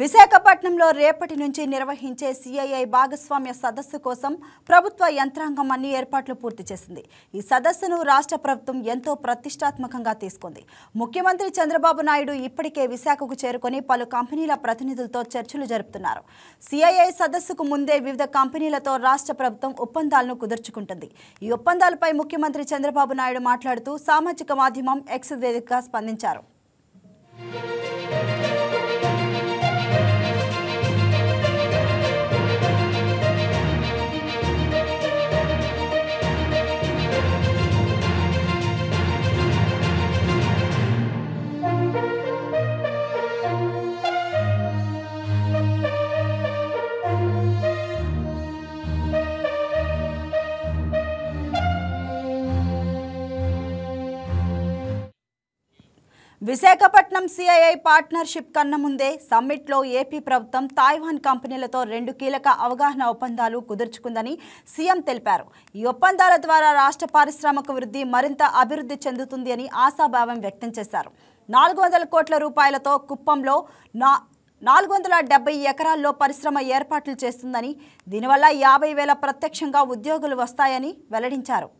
విశాఖపట్నంలో రేపటి నుంచి నిర్వహించే సిఐఐ భాగస్వామ్య సదస్సు కోసం ప్రభుత్వ యంత్రాంగం అన్ని ఏర్పాట్లు పూర్తి చేసింది. ఈ సదస్సును రాష్ట్ర ప్రభుత్వం ఎంతో ప్రతిష్టాత్మకంగా తీసుకుంది. ముఖ్యమంత్రి చంద్రబాబు నాయుడు ఇప్పటికే విశాఖకు చేరుకొని పలు కంపెనీల ప్రతినిధులతో చర్చలు జరుపుతున్నారు. సిఐఐ సదస్సుకు ముందే వివిధ కంపెనీలతో రాష్ట్ర ప్రభుత్వం ఒప్పందాలను కుదుర్చుకుంటుంది. ఈ ఒప్పందాలపై ముఖ్యమంత్రి చంద్రబాబు నాయుడు మాట్లాడుతూ సామాజిక మాధ్యమం ఎక్స్ వేదికగా స్పందించారు. విశాఖపట్నం సిఐఐ పార్ట్నర్షిప్ కన్నా ముందే సమ్మిట్లో ఏపీ ప్రభుత్వం తాయివాన్ కంపెనీలతో 2 కీలక అవగాహన ఒప్పందాలు కుదుర్చుకుందని సీఎం తెలిపారు. ఈ ఒప్పందాల ద్వారా రాష్ట్ర పారిశ్రామిక వృద్ధి మరింత అభివృద్ధి చెందుతుంది అని ఆశాభావం వ్యక్తం చేశారు. 400 కోట్ల రూపాయలతో కుప్పంలో 470 ఎకరాల్లో పరిశ్రమ ఏర్పాట్లు చేస్తుందని, దీనివల్ల 50,000 ప్రత్యక్షంగా ఉద్యోగులు వస్తాయని వెల్లడించారు.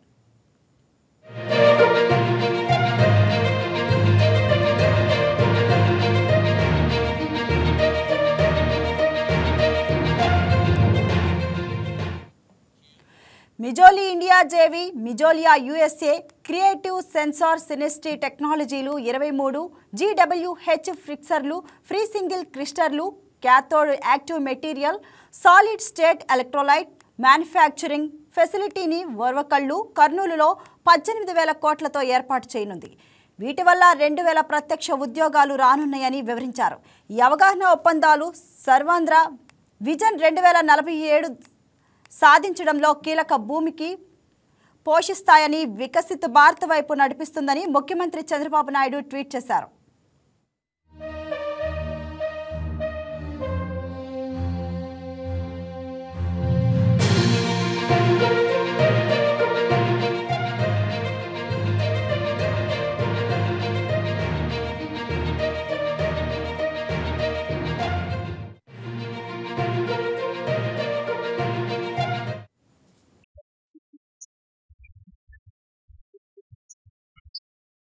మిజోలి ఇండియా జేవి, మిజోలియా యుఎస్ఏ, క్రియేటివ్ సెన్సార్ సినిస్ట్రీ టెక్నాలజీలు 23, GWH ఫిక్సర్లు, ఫ్రీ సింగిల్ క్రిస్టర్లు, cathode active material, solid state electrolyte manufacturing ఫెసిలిటీని ఓర్వకల్లు, కర్నూలులో 18,000 కోట్లతో ఏర్పాటు చేయనుంది. వీటి వల్ల 2,000 ప్రత్యక్ష ఉద్యోగాలు రానున్నాయని వివరించారు. ఈ అవగాహన ఒప్పందాలు సర్వాంధ్ర విజన్ 2047 సాధించడంలో కీలక భూమికి పోషిస్తాయని, వికసిత భారత్ వైపు నడిపిస్తుందని ముఖ్యమంత్రి చంద్రబాబు నాయుడు ట్వీట్ చేశారు.